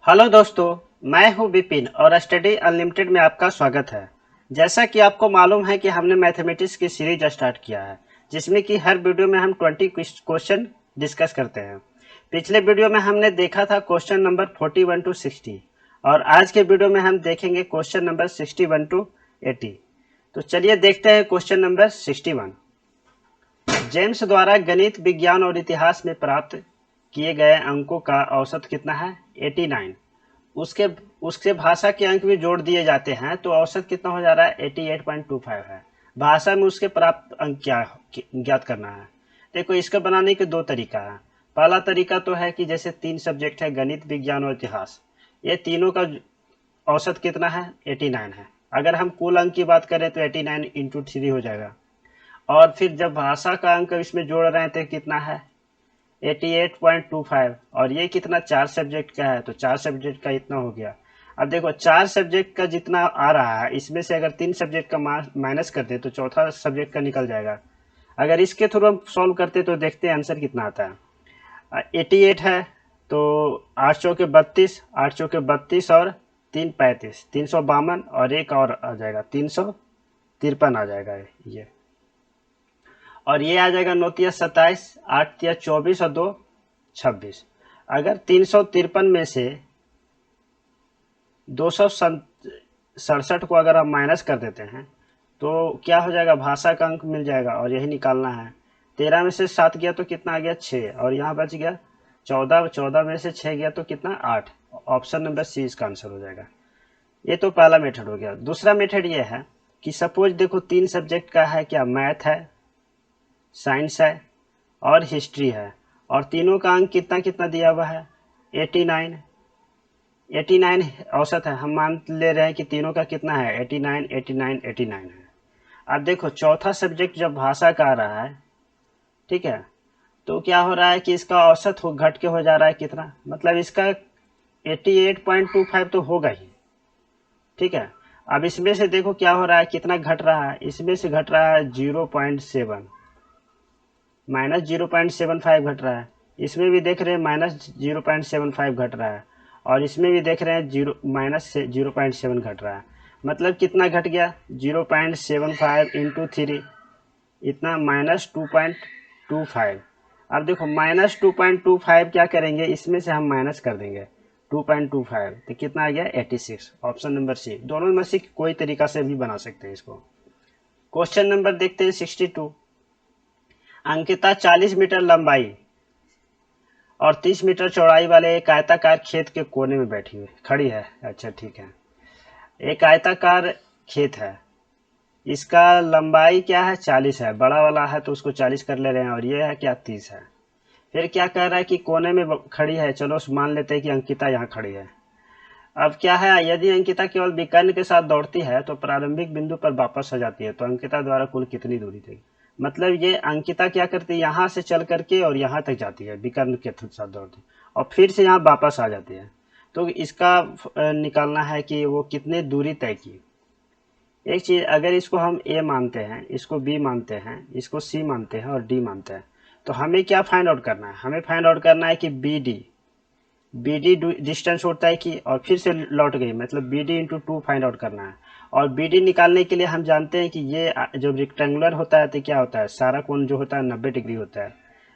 Hello दोस्तों, मैं हूं विपिन और स्टडी अनलिमिटेड में आपका स्वागत है। जैसा कि आपको मालूम है कि हमने मैथमेटिक्स की सीरीज स्टार्ट किया है, जिसमें कि हर वीडियो में हम 20 क्वेश्चन डिस्कस करते हैं। पिछले वीडियो में हमने देखा था क्वेश्चन नंबर 41 टू 60 और आज के वीडियो में हम देखेंगे क्वेश्चन नंबर 61 टू 80। तो चलिए देखते हैं क्वेश्चन नंबर 61। जेम्स द्वारा गणित, विज्ञान और इतिहास में प्राप्त किए गए अंकों का औसत कितना है? 89। उसके उसके भाषा के अंक भी जोड़ दिए जाते हैं तो औसत कितना हो जा रहा है? 88.25 है। भाषा में उसके प्राप्त अंक क्या ज्ञात करना है। देखो, इसका बनाने के दो तरीका है। पहला तरीका तो है कि जैसे तीन सब्जेक्ट है, गणित, विज्ञान और इतिहास, ये तीनों का औसत कितना है? 89 है। अगर हम कुल अंक की बात करें तो 89 इंटू 3 हो जाएगा। और फिर जब भाषा का अंक इसमें जोड़ रहे हैं तो कितना है? 88.25। और ये कितना? चार सब्जेक्ट का है तो चार सब्जेक्ट का इतना हो गया। अब देखो, चार सब्जेक्ट का जितना आ रहा है इसमें से अगर तीन सब्जेक्ट का माइनस करते तो चौथा सब्जेक्ट का निकल जाएगा। अगर इसके थ्रू हम सॉल्व करते तो देखते हैं आंसर कितना आता है। 88 है तो 8 चौके 32, 8 चौके 32 और 3 35, 352 और एक और आ जाएगा 353 आ जाएगा ये। और ये आ जाएगा 9 तिया 27, 8 तिया 24 और 2 26। अगर 353 में से 267 को अगर हम माइनस कर देते हैं तो क्या हो जाएगा? भाषा का अंक मिल जाएगा और यही निकालना है। 13 में से 7 गया तो कितना आ गया? 6। और यहाँ बच गया 14, 14 में से 6 गया तो कितना? 8। ऑप्शन नंबर सी इसका आंसर हो जाएगा। ये तो पहला मेथड हो गया। दूसरा मेथड ये है कि सपोज देखो, तीन सब्जेक्ट का है, क्या? मैथ है, साइंस है और हिस्ट्री है, और तीनों का अंक कितना कितना दिया हुआ है? 89। 89 औसत है। हम मान ले रहे हैं कि तीनों का कितना है? 89, 89, 89 है। अब देखो, चौथा सब्जेक्ट जब भाषा का आ रहा है, ठीक है, तो क्या हो रहा है कि इसका औसत घट के हो जा रहा है कितना? मतलब इसका 88.25 तो होगा ही। ठीक है। अब इसमें से देखो क्या हो रहा है, कितना घट रहा है? इसमें से घट रहा है 0.7, -0.75 घट रहा है। इसमें भी देख रहे हैं -0.75 घट रहा है, और इसमें भी देख रहे हैं -0.7 घट रहा है। मतलब कितना घट गया? 0.75 इंटू 3, इतना -2.25। अब देखो, -2.25 क्या करेंगे, इसमें से हम माइनस कर देंगे 2.25 तो कितना आ गया? 86। Option number C. दोनों में से कोई तरीका से भी बना सकते हैं इसको। क्वेश्चन नंबर देखते हैं 62। अंकिता 40 मीटर लंबाई और 30 मीटर चौड़ाई वाले एक आयताकार खेत के कोने में बैठी हुई खड़ी है। अच्छा, ठीक है। एक आयताकार खेत है, इसका लंबाई क्या है? 40 है। बड़ा वाला है तो उसको 40 कर ले रहे हैं, और ये है क्या? 30 है। फिर क्या कह रहा है कि कोने में खड़ी है। चलो मान लेते हैं कि अंकिता यहाँ खड़ी है। अब क्या है, यदि अंकिता केवल विकर्ण के साथ दौड़ती है तो प्रारंभिक बिंदु पर वापस आ जाती है, तो अंकिता द्वारा कुल कितनी दूरी थी? मतलब ये अंकिता क्या करती है, यहाँ से चल करके और यहाँ तक जाती है, विकर्ण के साथ दौड़ती, और फिर से यहाँ वापस आ जाती है। तो इसका निकालना है कि वो कितनी दूरी तय की। एक चीज, अगर इसको हम ए मानते हैं, इसको बी मानते हैं, इसको सी मानते हैं और डी मानते हैं, तो हमें क्या फाइंड आउट करना है? हमें फाइंड आउट करना है कि बी डी डिस्टेंस होता है कि, और फिर से लौट गई, मतलब B D into 2 find out करना है। और बी डी निकालने के लिए हम जानते हैं कि ये जो रेक्टेंगुलर होता है तो क्या होता है, सारा कोण जो होता है 90 डिग्री होता है।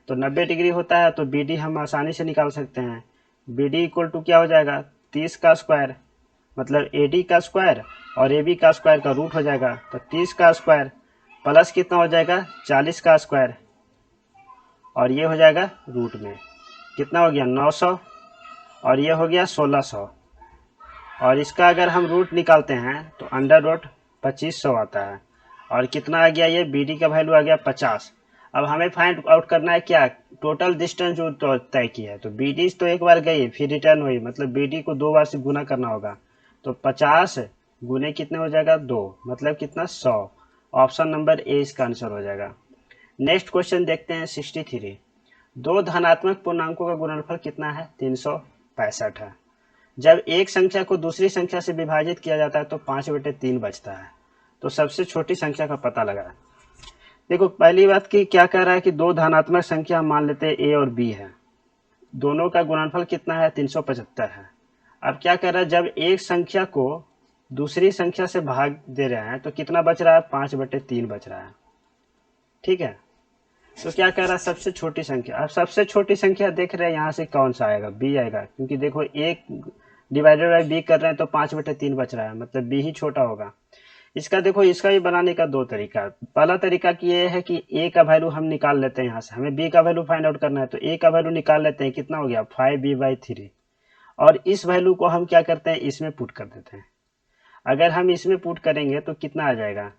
तो 90 डिग्री होता है तो बी डी हम आसानी से निकाल सकते हैं। बी डी इक्वल टू क्या हो जाएगा? 30 का स्क्वायर, मतलब ए डी का स्क्वायर और ए बी का स्क्वायर का रूट हो जाएगा। तो 30 का स्क्वायर प्लस कितना हो जाएगा? 40 का स्क्वायर, और ये हो जाएगा रूट में। कितना हो गया? 900, और ये हो गया 1600। और इसका अगर हम रूट निकालते हैं तो अंडर रूट 2500 आता है। और कितना आ गया? ये बी डी का वैल्यू आ गया 50। अब हमें फाइंड आउट करना है क्या? टोटल डिस्टेंस जो तो तय की है। तो बी डी तो एक बार गई फिर रिटर्न हुई, मतलब बी डी को 2 बार से गुना करना होगा। तो 50 गुने कितने हो जाएगा? 2, मतलब कितना? 100। ऑप्शन नंबर ए इसका आंसर हो जाएगा। नेक्स्ट क्वेश्चन देखते हैं 63। दो धनात्मक पूर्णांकों का गुणनफल कितना है? 365 है। जब एक संख्या को दूसरी संख्या से विभाजित किया जाता है तो 5/3 बचता है। तो सबसे छोटी संख्या का पता लगाएं। देखो, पहली बात की क्या कह रहा है कि दो धनात्मक संख्या मान लेते हैं ए और बी है, दोनों का गुणनफल कितना है? 375 है। अब क्या कर रहा है, जब एक संख्या को दूसरी संख्या से भाग दे रहे हैं तो कितना बच रहा है, 5/3 बच रहा है। ठीक है, तो क्या कह रहा है, सबसे छोटी संख्या। अब सबसे छोटी संख्या देख रहे हैं यहाँ से कौन सा आएगा, बी आएगा, क्योंकि देखो एक डिवाइडेड बाई बी कर रहे हैं तो 5/3 बच रहा है, मतलब बी ही छोटा होगा। इसका देखो, इसका भी बनाने का दो तरीका है। पहला तरीका कि ये है कि ए का वैल्यू हम निकाल लेते हैं यहाँ से, हमें बी का वैल्यू फाइंड आउट करना है, तो ए का वैल्यू निकाल लेते हैं, कितना हो गया 5b/3, और इस वैल्यू को हम क्या करते हैं, इसमें पुट कर देते हैं। अगर हम इसमें पुट करेंगे तो कितना आ जाएगा,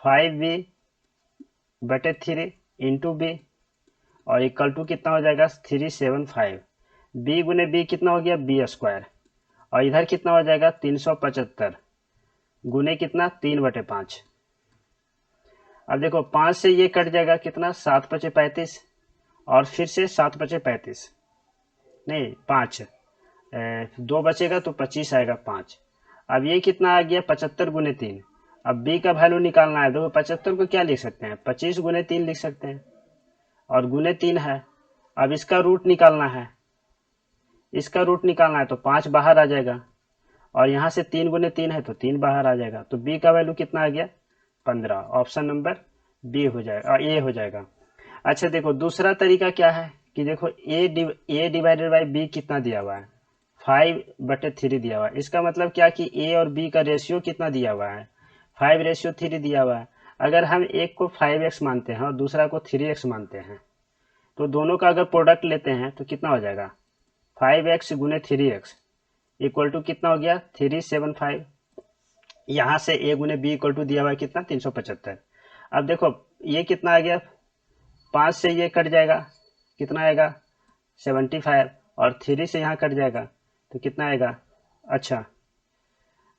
5b/3 इंटू बी, और इक्वल टू कितना हो जाएगा 375। बी गुने बी कितना हो गया b², और इधर कितना हो जाएगा 375 गुने कितना 3/5। अब देखो 5 से ये कट जाएगा, कितना 7×5 = 35, और फिर से 7×35 नहीं 5, 2 बचेगा तो 25 आएगा 5। अब ये कितना आ गया 75 गुने 3। अब b का वैल्यू निकालना है, देखो 75 को क्या लिख सकते हैं, 25 गुने 3 लिख सकते हैं, और गुने 3 है। अब इसका रूट निकालना है, इसका रूट निकालना है तो 5 बाहर आ जाएगा, और यहाँ से 3 गुने 3 है तो 3 बाहर आ जाएगा, तो b का वैल्यू कितना आ गया 15। ऑप्शन नंबर बी हो जाएगा, ए हो जाएगा। अच्छा देखो दूसरा तरीका क्या है कि देखो ए डिवाइडेड बाई बी कितना दिया हुआ है, 5/3 दिया हुआ है। इसका मतलब क्या कि ए और बी का रेशियो कितना दिया हुआ है, 5:3 दिया हुआ है। अगर हम एक को 5x मानते हैं और दूसरा को 3x मानते हैं, तो दोनों का अगर प्रोडक्ट लेते हैं तो कितना हो जाएगा, 5x गुने 3x इक्वल टू कितना हो गया 375। यहाँ से a गुने बी इक्वल टू दिया हुआ है कितना 375। अब देखो ये कितना आ गया, 5 से ये कट जाएगा, कितना आएगा 75, और 3 से यहाँ कट जाएगा तो कितना आएगा, अच्छा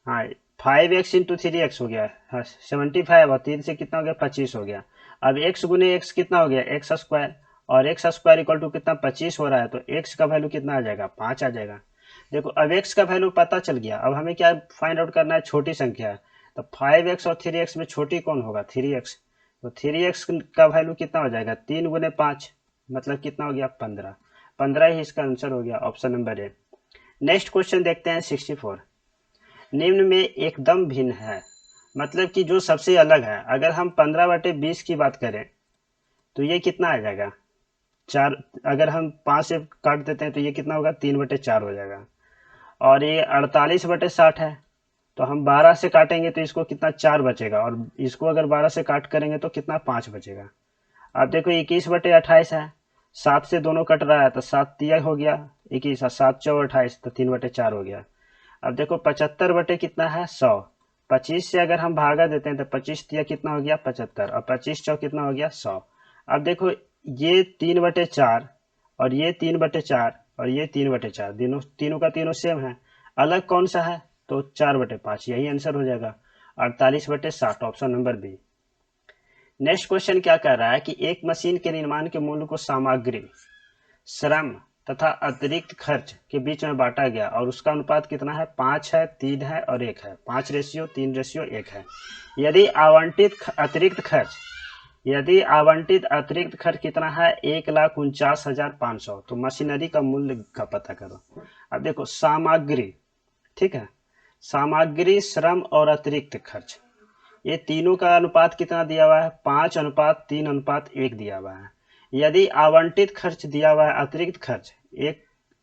हाँ 5x इंटू 3x हो गया, हाँ 75, और 3 से कितना हो गया 25 हो गया। अब x गुने x कितना हो गया x², और x² इक्वल टू कितना 25 हो रहा है, तो x का वैल्यू कितना आ जाएगा 5 आ जाएगा। देखो अब x का वैल्यू पता चल गया, अब हमें क्या फाइंड आउट करना है, छोटी संख्या है, तो 5x और 3x में छोटी कौन होगा 3x, तो 3x का वैल्यू कितना हो जाएगा 3 गुने 5, मतलब कितना हो गया 15। 15 ही इसका आंसर हो गया, option number A. Next question देखते हैं 64। निम्न में एकदम भिन्न है, मतलब कि जो सबसे अलग है। अगर हम 15/20 की बात करें तो ये कितना आ जाएगा 4, अगर हम 5 से काट देते हैं तो ये कितना होगा 3/4 हो जाएगा। और ये 48/60 है, तो हम 12 से काटेंगे तो इसको कितना 4 बचेगा, और इसको अगर 12 से काट करेंगे तो कितना 5 बचेगा। अब देखो 21/28 है, 7 से दोनों कट रहा है तो 7 तिया हो गया 21, 7 चौ 28, तो 3/4 हो गया। अब देखो 75 बटे कितना है 100, 25 से अगर हम भागा देते हैं तो 25 तिया कितना हो गया 75, और 25 चौ कितना हो गया 100। अब देखो ये 3/4 और ये 3/4 और ये 3/4, तीनों का तीनों सेम है, अलग कौन सा है, तो 4/5, यही आंसर हो जाएगा 48/60, option number B. Next question क्या कर रहा है कि एक मशीन के निर्माण के मूल्य को सामग्री, श्रम तथा अतिरिक्त खर्च के बीच में बांटा गया, और उसका अनुपात कितना है 5 है, 3 है और 1 है, 5:3:1 है। यदि आवंटित अतिरिक्त खर्च कितना है 1,49,500, तो मशीनरी का मूल्य का पता करो। अब देखो सामग्री, ठीक है, सामग्री, श्रम और अतिरिक्त खर्च, ये तीनों का अनुपात कितना दिया हुआ है 5:3:1 दिया हुआ है। यदि आवंटित खर्च दिया हुआ है, अतिरिक्त खर्च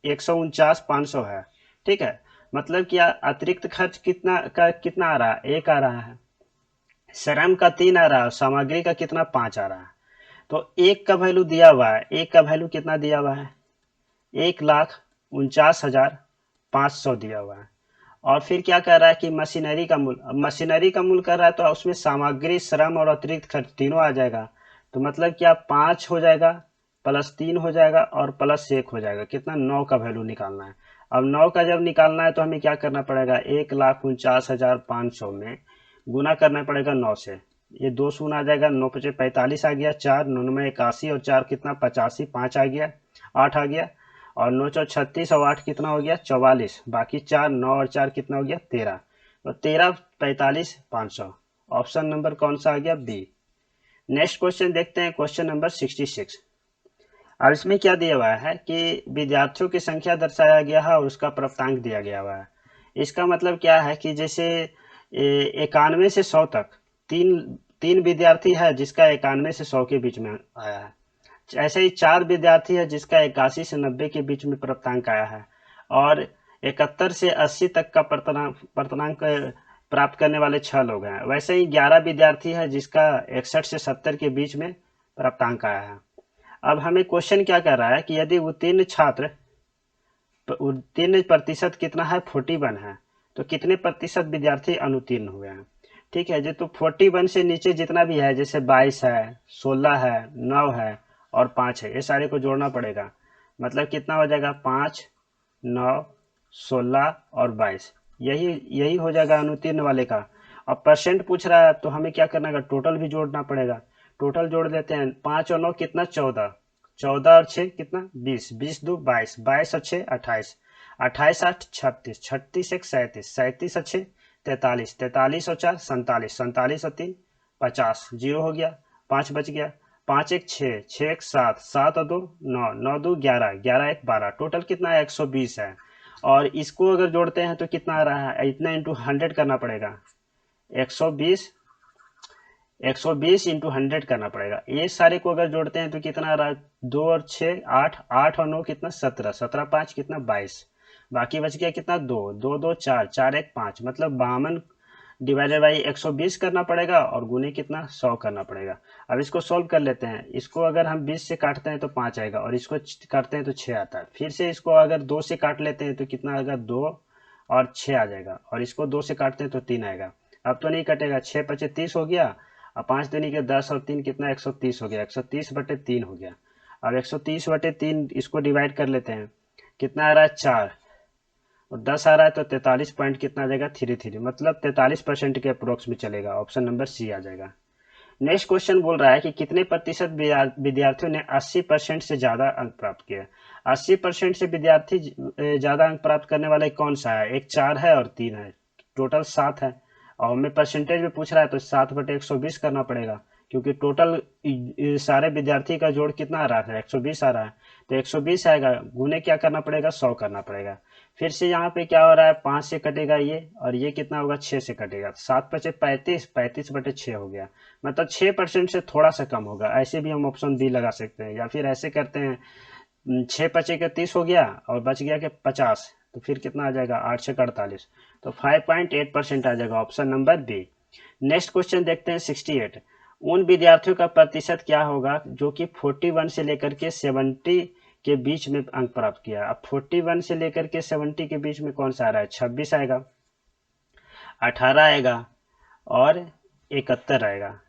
149,500 है, ठीक है, मतलब क्या अतिरिक्त खर्च कितना आ रहा है 1 आ रहा है, श्रम का 3 आ रहा है, सामग्री का कितना 5 आ रहा है। तो 1 का वैल्यू दिया हुआ है, 1 का वैल्यू कितना दिया हुआ है 1,49,500 दिया हुआ है। और फिर क्या कर रहा है कि मशीनरी का मूल्य कर रहा है, तो उसमें सामग्री, श्रम और अतिरिक्त खर्च तीनों आ जाएगा, तो मतलब क्या 5 हो जाएगा प्लस 3 हो जाएगा और प्लस 1 हो जाएगा, कितना 9 का वैल्यू निकालना है। अब 9 का जब निकालना है तो हमें क्या करना पड़ेगा 1,49,500 में गुना करना पड़ेगा 9 से, ये 2 शून्य आ जाएगा, 9×5 = 45 आ गया, 4 9 में 81 और 4 कितना 85, 5 आ गया, 8 आ गया, और 9 चौ 36 और 8 कितना हो गया 44, बाकी 4 9 और 4 कितना हो गया 13, तो 13,45,500, ऑप्शन नंबर कौन सा आ गया बी। नेक्स्ट क्वेश्चन देखते हैं, क्वेश्चन नंबर 66। अब इसमें क्या दिया हुआ है कि विद्यार्थियों की संख्या दर्शाया गया है और उसका प्राप्तांक दिया गया हुआ है। इसका मतलब क्या है कि जैसे 91 से 100 तक तीन तीन विद्यार्थी है जिसका 91 से 100 के बीच में आया है। ऐसे ही 4 विद्यार्थी है जिसका 81 से 90 के बीच में प्राप्तांक आया है। और 71 से 80 तक का प्राप्तांक प्राप्त करने वाले 6 लोग हैं। वैसे ही 11 विद्यार्थी है जिसका 61 से 70 के बीच में प्राप्तांक आया है। अब हमें क्वेश्चन क्या कर रहा है कि यदि उत्तीर्ण छात्र उत्तीर्ण प्रतिशत कितना है 41 है, तो कितने प्रतिशत विद्यार्थी अनुत्तीर्ण हुए हैं। ठीक है जी, तो 41 से नीचे जितना भी है जैसे 22 है, 16 है, 9 है और 5 है, ये सारे को जोड़ना पड़ेगा। मतलब कितना हो जाएगा 5, 9, 16 और 22। यही यही हो जाएगा अनुत्तीर्ण वाले का। अब परसेंट पूछ रहा है तो हमें क्या करना है, टोटल भी जोड़ना पड़ेगा। टोटल जोड़ देते हैं, 5 और 9 कितना 14, 14 और 6 कितना 20, 20 दो 22, 22 और 6 28, 28 8 36, 36 1 37, 37 और 6 43, 43 और 4 47, 47 और 3 50, जीरो हो गया, 5 बच गया, 5 1 6, 6 1 7, 7 और 2 9, 9 2 11, 11 1 12, टोटल कितना है 120 है। और इसको अगर जोड़ते हैं तो कितना आ रहा है, इतना इंटू 100 करना पड़ेगा। 120 120 इंटू 100 करना पड़ेगा। ये सारे को अगर जोड़ते हैं तो कितना आ रहा है, 2 और 6 8, 8 और 9 कितना 17, 17 5 कितना 22, बाकी बच गया कितना 2, 2 2 4, 4 1 5, मतलब 52 डिवाइडेड बाई 120 करना पड़ेगा और गुने कितना 100 करना पड़ेगा। अब इसको सॉल्व कर लेते हैं। इसको अगर हम 20 से काटते हैं तो 5 आएगा और इसको काटते हैं तो 6 आता है। फिर से इसको अगर 2 से काट लेते हैं तो कितना आएगा 2 और 6 आ जाएगा और इसको 2 से काटते हैं तो 3 आएगा। अब तो नहीं कटेगा, 6 पचे 30 हो गया और 5 दूनी के 10 और 3 कितना 130 हो गया, 130 बटे 3 हो गया। अब 130 बटे 3 इसको डिवाइड कर लेते हैं, कितना आ रहा है 4 और 10 आ रहा है तो 43 पॉइंट कितना आ जाएगा 33, मतलब 43% के अप्रोक्स में चलेगा। ऑप्शन नंबर सी आ जाएगा। नेक्स्ट क्वेश्चन बोल रहा है कि कितने प्रतिशत विद्यार्थियों ने 80% से ज्यादा अंक प्राप्त किया। 80% से विद्यार्थी ज्यादा अंक प्राप्त करने वाला कौन सा है, एक 4 है और 3 है, टोटल 7 है। और हमें परसेंटेज में पूछ रहा है तो 7 बटे 120 करना पड़ेगा, क्योंकि टोटल सारे विद्यार्थी का जोड़ कितना आ रहा है 120 आ रहा है, तो 120 आएगा, गुने क्या करना पड़ेगा 100 करना पड़ेगा। फिर से यहाँ पे क्या हो रहा है 5 से कटेगा ये और ये कितना होगा 6 से कटेगा, 7 पचे 35, 35 बटे 6 हो गया, मतलब 6% से थोड़ा सा कम होगा। ऐसे भी हम ऑप्शन बी लगा सकते हैं, या फिर ऐसे करते हैं 6 पचे का 30 हो गया और बच गया कि 50, तो फिर कितना आ जाएगा 8 से 48, तो 5.8% आ जाएगा। Option number B. Next question देखते हैं 68। उन विद्यार्थियों का प्रतिशत क्या होगा जो कि 41 से लेकर के 70 के बीच में अंक प्राप्त किया। अब 41 से लेकर के 70 के बीच में कौन सा आ रहा है, 26 आएगा, 18 आएगा और 71 आएगा।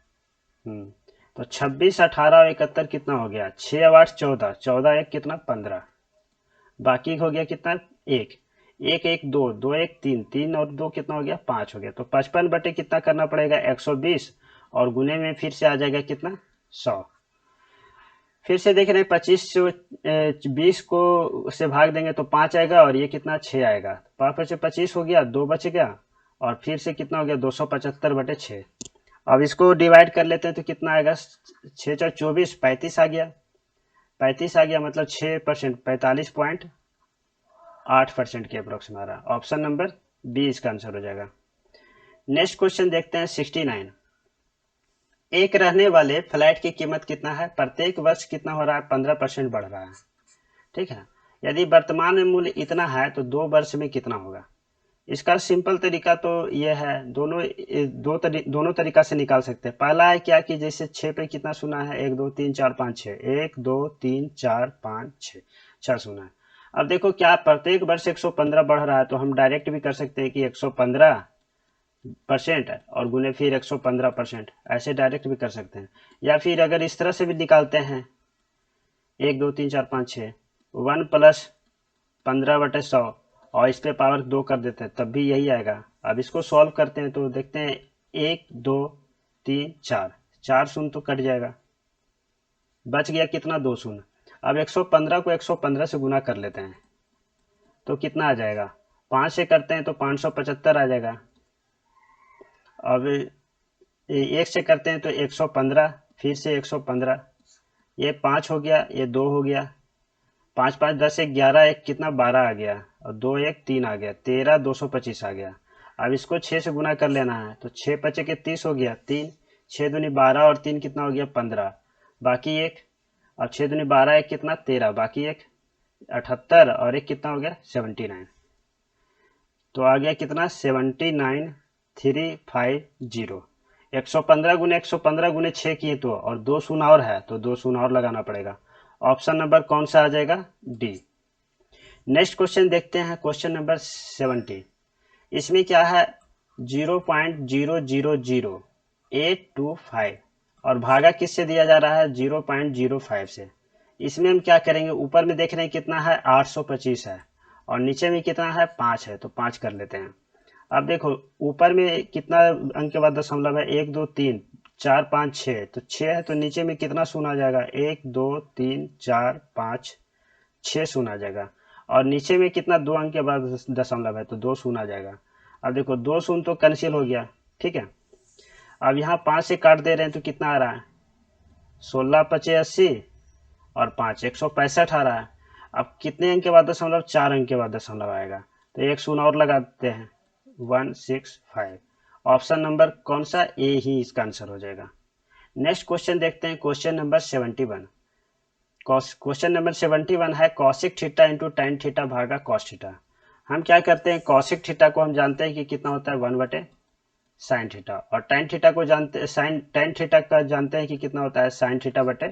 तो 26 18 और 71 कितना हो गया, 6 और 8 14, 14 1 कितना 15, बाकी हो गया कितना 1, 1 1 2, 2 1 3, 3 और 2 कितना हो गया 5 हो गया। तो 55 बटे कितना करना पड़ेगा 120 और गुने में फिर से आ जाएगा कितना 100। फिर से देख रहे हैं 25 से 20 को से भाग देंगे तो 5 आएगा और ये कितना 6 आएगा, 5 बचे 25 हो गया, 2 बच गया और फिर से कितना हो गया 275 बटे 6। अब इसको डिवाइड कर लेते हैं तो कितना आएगा, 6 4 24, 35 आ गया, 35 आ गया, मतलब 6%, 45.8% के अप्रोक्स में आ रहा। ऑप्शन नंबर बी इसका आंसर हो जाएगा। नेक्स्ट क्वेश्चन देखते हैं 69। एक रहने वाले फ्लैट की कीमत कितना है, प्रत्येक वर्ष कितना हो रहा है 15% बढ़ रहा है। ठीक है, यदि वर्तमान में मूल्य इतना है तो 2 वर्ष में कितना होगा। इसका सिंपल तरीका तो ये है, दोनों तरीका से निकाल सकते हैं। पहला है क्या कि जैसे 6 पे कितना सुना है 1 2 3 4 5 6, 1 2 3 4 5 6, 6 सुना है। अब देखो क्या प्रत्येक वर्ष 115 बढ़ रहा है, तो हम डायरेक्ट भी कर सकते हैं कि 115% और गुने फिर 115%, ऐसे डायरेक्ट भी कर सकते हैं। या फिर अगर इस तरह से भी निकालते हैं 1 2 3 4 5 6, 1 प्लस 15/100 और इस पे पावर 2 कर देते हैं तब भी यही आएगा। अब इसको सॉल्व करते हैं तो देखते हैं 1 2 3 4, 4 शून्य तो कट जाएगा, बच गया कितना 2 शून्य। अब 115 को 115 से गुना कर लेते हैं तो कितना आ जाएगा, 5 से करते हैं तो 575 आ जाएगा। अब 1 से करते हैं तो 115, फिर से 115, ये 5 हो गया, ये 2 हो गया, 5 5 10 1 11, एक कितना 12 आ गया, और 2 1 3 आ गया, 13 225 आ गया। अब इसको 6 से गुना कर लेना है, तो 6 पचे के 30 हो गया, 3 6 दूनी 12 और 3 कितना हो गया 15, बाकी एक, और 6 दूनी 12 एक कितना 13, बाकी एक 78, और एक कितना हो गया 79। तो आ गया कितना 79350। 115 गुने 115 गुने 6 किए तो, और 2 शून्य और है तो 2 शून्य और लगाना पड़ेगा। ऑप्शन नंबर कौन सा आ जाएगा, डी। नेक्स्ट क्वेश्चन देखते हैं, क्वेश्चन नंबर 70। इसमें क्या है 0.000825, और भागा किससे दिया जा रहा है 0.05 से। इसमें हम क्या करेंगे, ऊपर में देख रहे हैं कितना है 825 है, और नीचे में कितना है 5 है, तो 5 कर लेते हैं। अब देखो ऊपर में कितना अंक के बाद दशमलव है, 1 2 3 4 5 6, तो 6 है, तो नीचे में कितना शून्य आ जाएगा 1 2 3 4 5 6 शून्य आ जाएगा, और नीचे में कितना 2 अंक के बाद दशमलव है, तो 2 शून्य आ जाएगा। अब देखो 2 शून्य तो कैंसिल हो गया, ठीक है। अब यहाँ 5 से काट दे रहे हैं तो कितना आ रहा है 16 पचे 80, और 5 165 आ रहा है। अब कितने अंक के बाद दशमलव, 4 अंक के बाद दशमलव आएगा, तो एक शून्य और लगा देते हैं 165। ऑप्शन नंबर कौन सा, ए ही इसका आंसर हो जाएगा। नेक्स्ट क्वेश्चन देखते हैं, क्वेश्चन नंबर 71। क्वेश्चन नंबर 71 है cosec theta into tan theta भागा कॉस थीटा। हम क्या करते हैं, कॉसिक थीटा को हम जानते हैं कि कितना होता है 1/sin थीटा, और टेन थीटा को जानते हैं, साइन टेन थीटा का जानते हैं कि कितना होता है sin थीटा बटे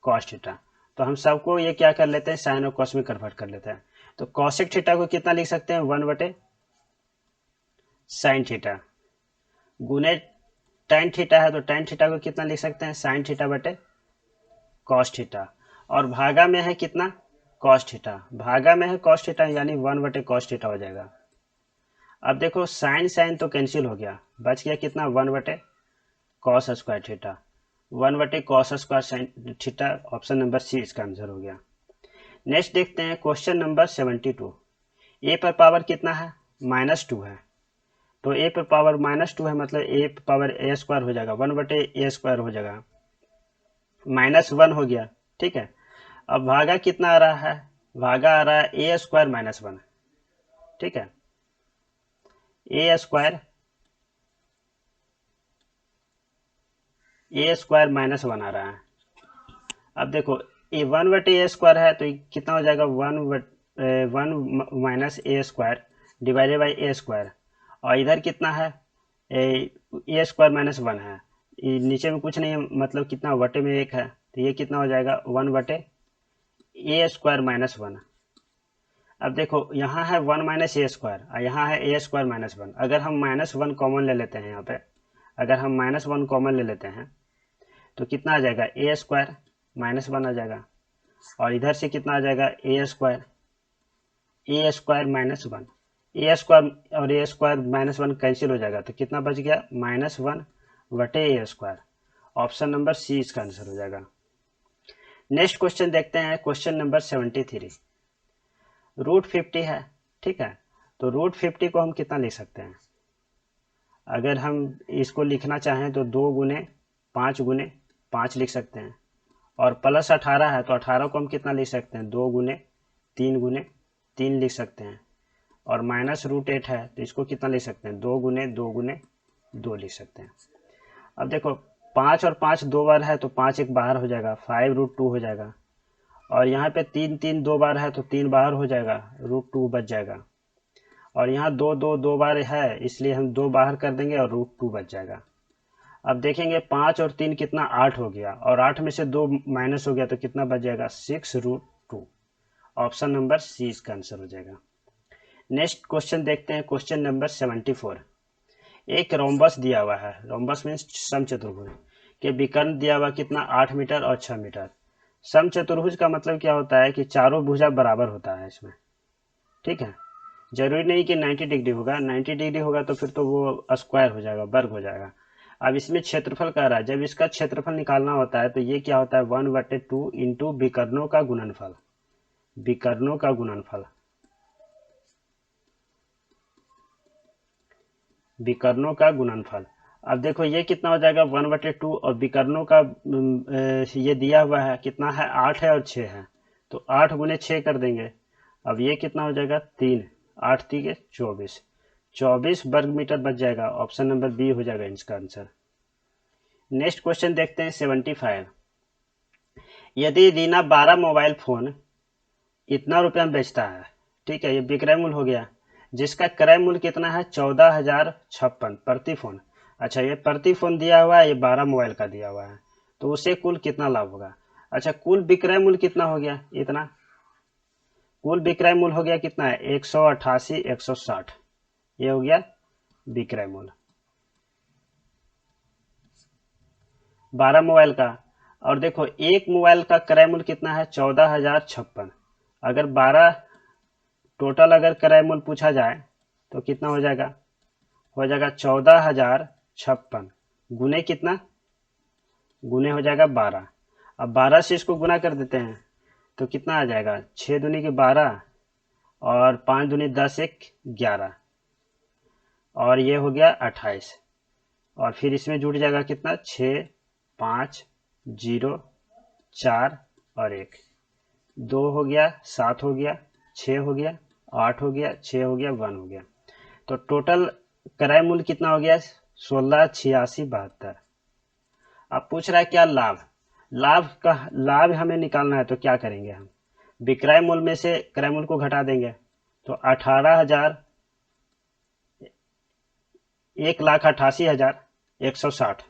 कॉस थीटा। तो हम सबको ये क्या कर लेते हैं, साइन और कॉस में कन्वर्ट कर लेते हैं। तो कॉसिक थीटा को कितना लिख सकते हैं 1/sin थीटा, गुने टेन थीटा है तो टेन थीटा को कितना लिख सकते हैं sin थीटा बटे कॉस थीटा, और भागा में है कितना कॉस थीटा, भागा में है कॉस थीटा, यानी 1/cos थीटा हो जाएगा। अब देखो साइन साइन तो कैंसिल हो गया, बच गया कितना 1/cos² theta, 1/cos² sine theta. Option number C इसका आंसर हो गया। नेक्स्ट देखते हैं क्वेश्चन नंबर 72। ए पर पावर कितना है -2 है, तो ए पर पावर -2 है, मतलब ए पर पावर a² हो जाएगा, 1/a² हो जाएगा, -1 हो गया, ठीक है। अब भागा कितना आ रहा है, भागा आ रहा है a² -1, ठीक है, a² -1 आ रहा है। अब देखो ये 1/a² है तो कितना हो जाएगा 1 -a² डिवाइडेड बाई a², और इधर कितना है a² -1 है, नीचे में कुछ नहीं है, मतलब कितना वटे में एक है, तो ये कितना हो जाएगा 1/a² -1। अब देखो यहाँ है 1 -a² और यहाँ है a² -1, अगर हम -1 कॉमन ले लेते हैं यहाँ पे, अगर हम -1 कॉमन ले लेते हैं तो कितना आ जाएगा a² -1 आ जाएगा, और इधर से कितना आ जाएगा a² -1, a² और a² -1 कैंसिल हो जाएगा, तो कितना बच गया -1/a²। ऑप्शन नंबर सी इसका आंसर हो जाएगा। नेक्स्ट क्वेश्चन देखते हैं, क्वेश्चन नंबर 73। √50 है, ठीक है, तो √50 को हम कितना लिख सकते हैं, अगर हम इसको लिखना चाहें तो 2 गुने 5 गुने 5 लिख सकते हैं, और प्लस 18 है तो 18 को हम कितना लिख सकते हैं 2 गुने 3 लिख सकते हैं, और -√8 है तो इसको कितना लिख सकते हैं 2 गुने 2 लिख सकते हैं। अब देखो 5 और 5 दो बार है तो 5 एक बाहर हो जाएगा, 5√2 हो जाएगा, और यहाँ पे 3 3 दो बार है तो 3 बाहर हो जाएगा, √2 बच जाएगा, और यहाँ 2 2 दो बार है इसलिए हम 2 बाहर कर देंगे और √2 बच जाएगा। अब देखेंगे 5 और 3 कितना 8 हो गया, और 8 में से 2 माइनस हो गया तो कितना बच जाएगा 6√2। ऑप्शन नंबर सी इसका आंसर हो जाएगा। नेक्स्ट क्वेश्चन देखते हैं, क्वेश्चन नंबर 74। एक रोम्बस दिया हुआ है, रोम्बस मीन्स समचतुर्भुज के विकर्ण दिया हुआ कितना 8 मीटर और 6 मीटर। समचतुर्भुज का मतलब क्या होता है कि चारों भुजा बराबर होता है इसमें, ठीक है, जरूरी नहीं कि 90 डिग्री होगा, 90 डिग्री होगा तो फिर तो वो स्क्वायर हो जाएगा, वर्ग हो जाएगा। अब इसमें क्षेत्रफल कह रहा है, जब इसका क्षेत्रफल निकालना होता है तो ये क्या होता है 1/2 इंटू विकर्णों का गुणनफल, विकर्णों का गुणनफल, विकर्णों का गुणनफल। अब देखो ये कितना हो जाएगा 1/2 और विकर्णों का ये दिया हुआ है कितना है 8 है और 6 है, तो 8 गुने 6 कर देंगे। अब ये कितना हो जाएगा 3, 8 3 24, 24 वर्ग मीटर बच जाएगा। ऑप्शन नंबर बी हो जाएगा इसका आंसर। नेक्स्ट क्वेश्चन देखते हैं 75। यदि रीना 12 मोबाइल फोन इतना रुपया में बेचता है, ठीक है, ये विक्रय मूल्य हो गया, जिसका क्रय मूल्य कितना है 14,056 प्रति फोन। अच्छा ये प्रति फोन दिया हुआ है, ये 12 मोबाइल का दिया हुआ है, तो उसे कुल कितना लाभ होगा। अच्छा कुल विक्रय मूल्य कितना हो गया इतना, कुल विक्रय मूल्य हो गया कितना है 188 160, ये हो गया विक्रय मूल्य 12 मोबाइल का। और देखो एक मोबाइल का क्रय मूल्य कितना है 14,056, अगर 12 टोटल अगर क्रय मूल्य पूछा जाए तो कितना हो जाएगा 14,056 गुने कितना, गुने हो जाएगा 12। अब 12 से इसको गुना कर देते हैं तो कितना आ जाएगा 6 दूनी की 12 और 5 दूनी 10 1 11 और ये हो गया 28, और फिर इसमें जुड़ जाएगा कितना 6 5 0 4 और 1, 2 हो गया 7 हो गया 6 हो गया 8 हो गया 6 हो गया 1 हो गया, तो टोटल क्रय मूल्य कितना हो गया 16,86,72। अब पूछ रहा है क्या लाभ, लाभ हमें निकालना है तो क्या करेंगे हम, विक्रय मूल्य में से क्रय मूल्य को घटा देंगे, तो 1,88,160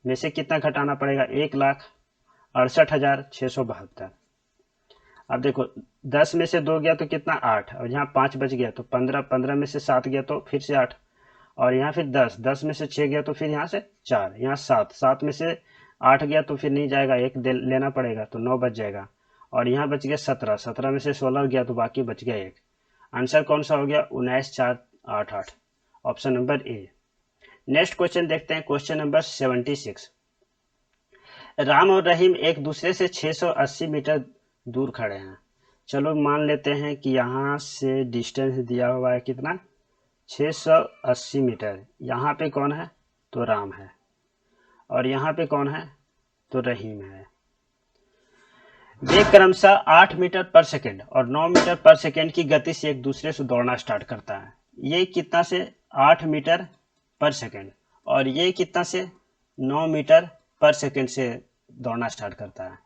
में से कितना घटाना पड़ेगा 1,68,672। अब देखो 10 में से 2 गया तो कितना 8, और यहाँ 5 बच गया तो 15, 15 में से 7 गया तो फिर से 8, और यहाँ फिर 10, 10 में से 6 गया तो फिर यहाँ से 4, यहाँ 7, 7 में से 8 गया तो फिर नहीं जाएगा, एक लेना पड़ेगा तो 9 बच जाएगा, और यहाँ बच गया 17, 17 में से 16 गया तो बाकी बच गया 1। आंसर कौन सा हो गया 19,488, option number A. Next question देखते हैं क्वेश्चन नंबर 76। राम और रहीम एक दूसरे से 680 मीटर दूर खड़े हैं। चलो मान लेते हैं कि यहाँ से डिस्टेंस दिया हुआ है कितना 680 मीटर। यहाँ पे कौन है तो राम है, और यहाँ पे कौन है तो रहीम है। वे क्रमशः 8 मीटर पर सेकेंड और 9 मीटर पर सेकेंड की गति से एक दूसरे से दौड़ना स्टार्ट करता है। ये कितना से 8 मीटर पर सेकेंड और ये कितना से 9 मीटर पर सेकेंड से दौड़ना स्टार्ट करता है।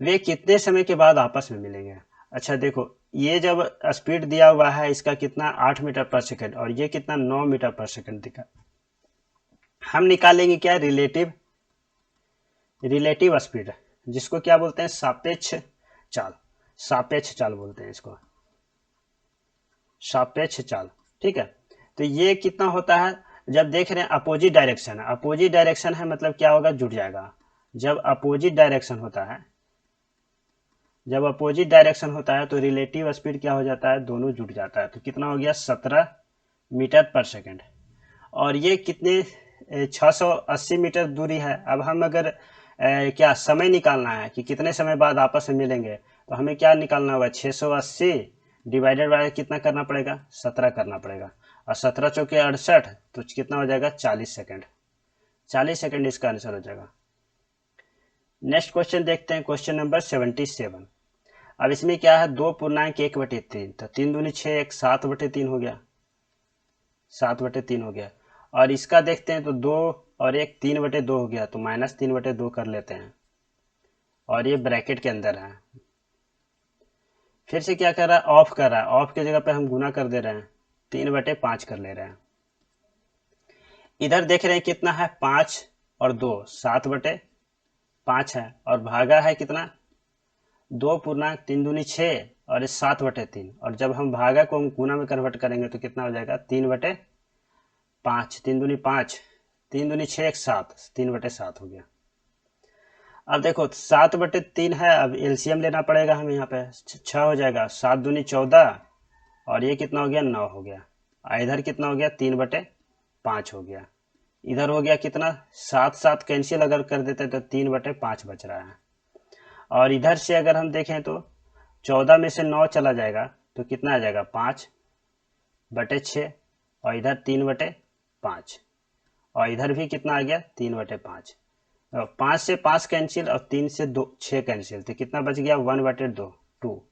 वे कितने समय के बाद आपस में मिलेंगे। अच्छा देखो ये जब स्पीड दिया हुआ है इसका कितना 8 मीटर पर सेकेंड और ये कितना 9 मीटर पर सेकेंड दिखा, हम निकालेंगे क्या रिलेटिव स्पीड, जिसको क्या बोलते हैं सापेक्ष चाल, सापेक्ष चाल बोलते हैं इसको, सापेक्ष चाल। ठीक है, तो ये कितना होता है जब देख रहे हैं अपोजिट डायरेक्शन है, अपोजिट डायरेक्शन है मतलब क्या होगा जुड़ जाएगा। जब अपोजिट डायरेक्शन होता है, जब अपोजिट डायरेक्शन होता है तो रिलेटिव स्पीड क्या हो जाता है दोनों जुड़ जाता है। तो कितना हो गया 17 मीटर पर सेकेंड, और ये कितने 680 मीटर दूरी है। अब हम अगर क्या समय निकालना है कि कितने समय बाद आपस में मिलेंगे, तो हमें क्या निकालना होगा 680 डिवाइडेड बाय कितना करना पड़ेगा 17 करना पड़ेगा, और 17 चौके 68 तो कितना हो जाएगा 40 सेकेंड, 40 सेकेंड इसका आंसर हो जाएगा। नेक्स्ट क्वेश्चन देखते हैं क्वेश्चन नंबर 77। अब इसमें क्या है 2.1/3, तो 3 दूनी 6 1 7/3 हो गया, 7/3 हो गया। और इसका देखते हैं तो 2 और 1 3/2 हो गया, तो -3/2 कर लेते हैं, और ये ब्रैकेट के अंदर है। फिर से क्या कर रहा है ऑफ कर रहा है, ऑफ की जगह पे हम गुना कर दे रहे हैं 3/5 कर ले रहे हैं। इधर देख रहे हैं कितना है 5 और 2 7/5 है, और भागा है कितना 2.3 दूनी 6 और 7/3, और जब हम भागा को हम गुना में कन्वर्ट करेंगे तो कितना हो जाएगा 3/5, 3 दूनी 5, 3 दूनी 6 1 7, 3/7 हो गया। अब देखो 7/3 है, अब एलसीएम लेना पड़ेगा हमें, यहाँ पे 6 हो जाएगा, 7 दूनी 14 और ये कितना हो गया 9 हो गया, इधर कितना हो गया 3/5 हो गया, इधर हो गया कितना 7 7 कैंसिल अगर कर देते तो 3/5 बच रहा है। और इधर से अगर हम देखें तो 14 में से 9 चला जाएगा तो कितना आ जाएगा 5/6, और इधर 3/5, और इधर भी कितना आ गया 3/5। 5 से 5 कैंसिल और 3 से 2 6 कैंसिल, तो कितना बच गया 1/2 2।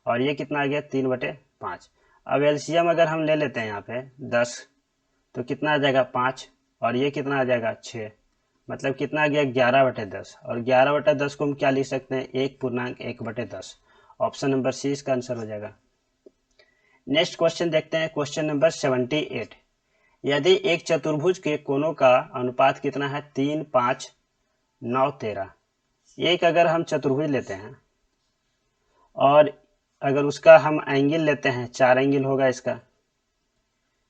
और ये कितना आ गया 3/5। अब एलसीएम अगर हम ले लेते हैं यहाँ पे 10, तो कितना आ जाएगा 5, और ये कितना आ जाएगा 6, मतलब कितना आ गया 11/10। और 11/10 को हम क्या लिख सकते हैं 1.1/10। ऑप्शन नंबर सी इसका आंसर हो जाएगा। नेक्स्ट क्वेश्चन देखते हैं, क्वेश्चन नंबर 78। यदि एक चतुर्भुज के कोणों का अनुपात कितना है 3 5 9 13। एक अगर हम चतुर्भुज लेते हैं और अगर उसका हम एंगल लेते हैं 4 एंगल होगा इसका,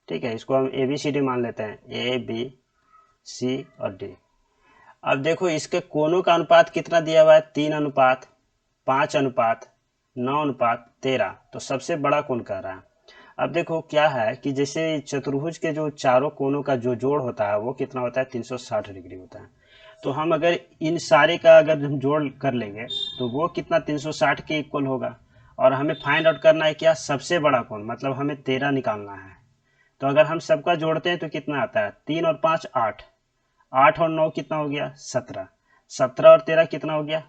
ठीक है, इसको हम ए बी सी डी मान लेते हैं, ए बी सी और डी। अब देखो इसके कोणों का अनुपात कितना दिया हुआ है 3:5:9:13, तो सबसे बड़ा कोण कह रहा है। अब देखो क्या है कि जैसे चतुर्भुज के जो चारों कोणों का जो जोड़ होता है वो कितना होता है 360 डिग्री होता है। तो हम अगर इन सारे का अगर हम जोड़ कर लेंगे तो वो कितना 360 के इक्वल होगा। और हमें फाइंड आउट करना है क्या सबसे बड़ा कोण, मतलब हमें 13 निकालना है। तो अगर हम सबका जोड़ते हैं तो कितना आता है 3 और 5 8, 8 और 9 कितना हो गया 17, 17 और 13 कितना हो गया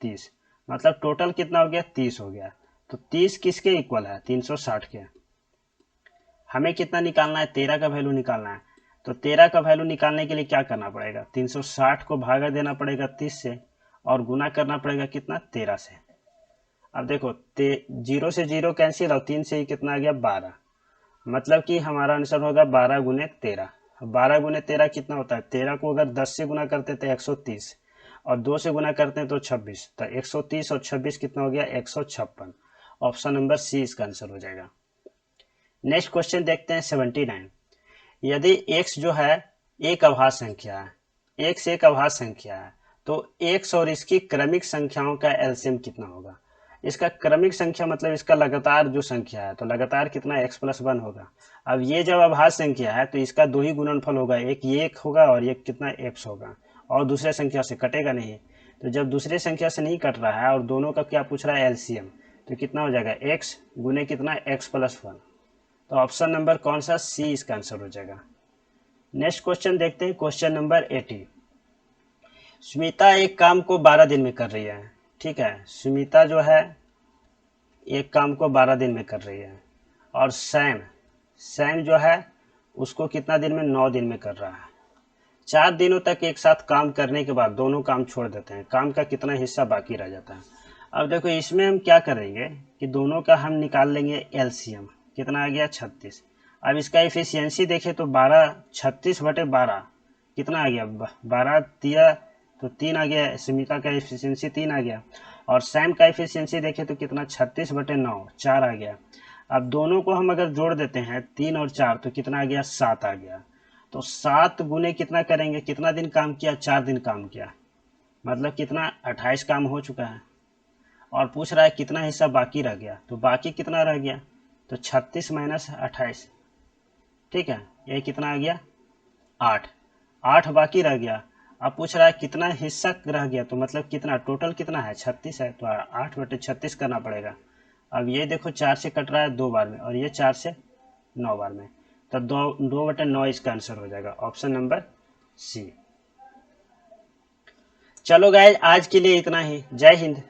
30, मतलब टोटल कितना हो गया 30 हो गया। तो 30 किसके इक्वल है 360 के। हमें कितना निकालना है 13 का वैल्यू निकालना है। तो 13 का वैल्यू निकालने के लिए क्या करना पड़ेगा 360 को भागा देना पड़ेगा 30 से और गुना करना पड़ेगा कितना 13 से। अब देखो 0 से 0 कैंसिल और 3 से ही कितना आ गया 12, मतलब कि हमारा आंसर होगा 12 गुने 13। 12 गुने 13 कितना होता है 13 को अगर 10 से गुना करते तो 130 और 2 से गुना करते हैं तो 26, तो 130 और 26 कितना हो गया 156। ऑप्शन नंबर सी इसका आंसर हो जाएगा। नेक्स्ट क्वेश्चन देखते हैं 79। यदि x जो है एक अभाज्य संख्या है, x एक अभाज्य संख्या है, तो x और इसकी क्रमिक संख्याओं का एलसीएम कितना होगा। इसका क्रमिक संख्या मतलब इसका लगातार जो संख्या है, तो लगातार कितना x+1 होगा। अब ये जब अभाज्य संख्या है तो इसका 2 ही गुणनफल होगा, एक ये एक होगा और ये कितना x होगा, और दूसरे संख्या से कटेगा नहीं। तो जब दूसरे संख्या से नहीं कट रहा है और दोनों का क्या पूछ रहा है एलसीएम, तो कितना हो जाएगा x गुने कितना x+1। तो ऑप्शन नंबर कौन सा सी इसका आंसर हो जाएगा। नेक्स्ट क्वेश्चन देखते हैं, क्वेश्चन नंबर 80। स्मिता एक काम को 12 दिन में कर रही है, ठीक है, स्मिता जो है एक काम को 12 दिन में कर रही है, और सैम जो है उसको कितना दिन में 9 दिन में कर रहा है। 4 दिनों तक एक साथ काम करने के बाद दोनों काम छोड़ देते हैं, काम का कितना हिस्सा बाकी रह जाता है। अब देखो इसमें हम क्या करेंगे कि दोनों का हम निकाल लेंगे एलसीएम, कितना आ गया 36। अब इसका एफिशिएंसी देखें तो 12 36/12 कितना आ गया 12 दिया तो 3 आ गया, स्मिता का एफिशिएंसी 3 आ गया। और सैम का एफिशिएंसी देखें तो कितना 36/9 4 आ गया। अब दोनों को हम अगर जोड़ देते हैं 3 और 4 तो कितना आ गया 7 आ गया। तो 7 गुने कितना करेंगे, कितना दिन काम किया 4 दिन काम किया, मतलब कितना 28 काम हो चुका है। और पूछ रहा है कितना हिस्सा बाकी रह गया, तो बाकी कितना रह गया तो 36 - 28, ठीक है, ये कितना आ गया 8, 8 बाकी रह गया। अब पूछ रहा है कितना हिस्सा रह गया, तो मतलब कितना टोटल कितना है 36 है, तो 8/36 करना पड़ेगा। अब ये देखो 4 से कट रहा है 2 बार में और ये 4 से 9 बार में, तो 2/9 इसका आंसर हो जाएगा, ऑप्शन नंबर सी। चलो गाइस आज के लिए इतना ही, जय हिंद।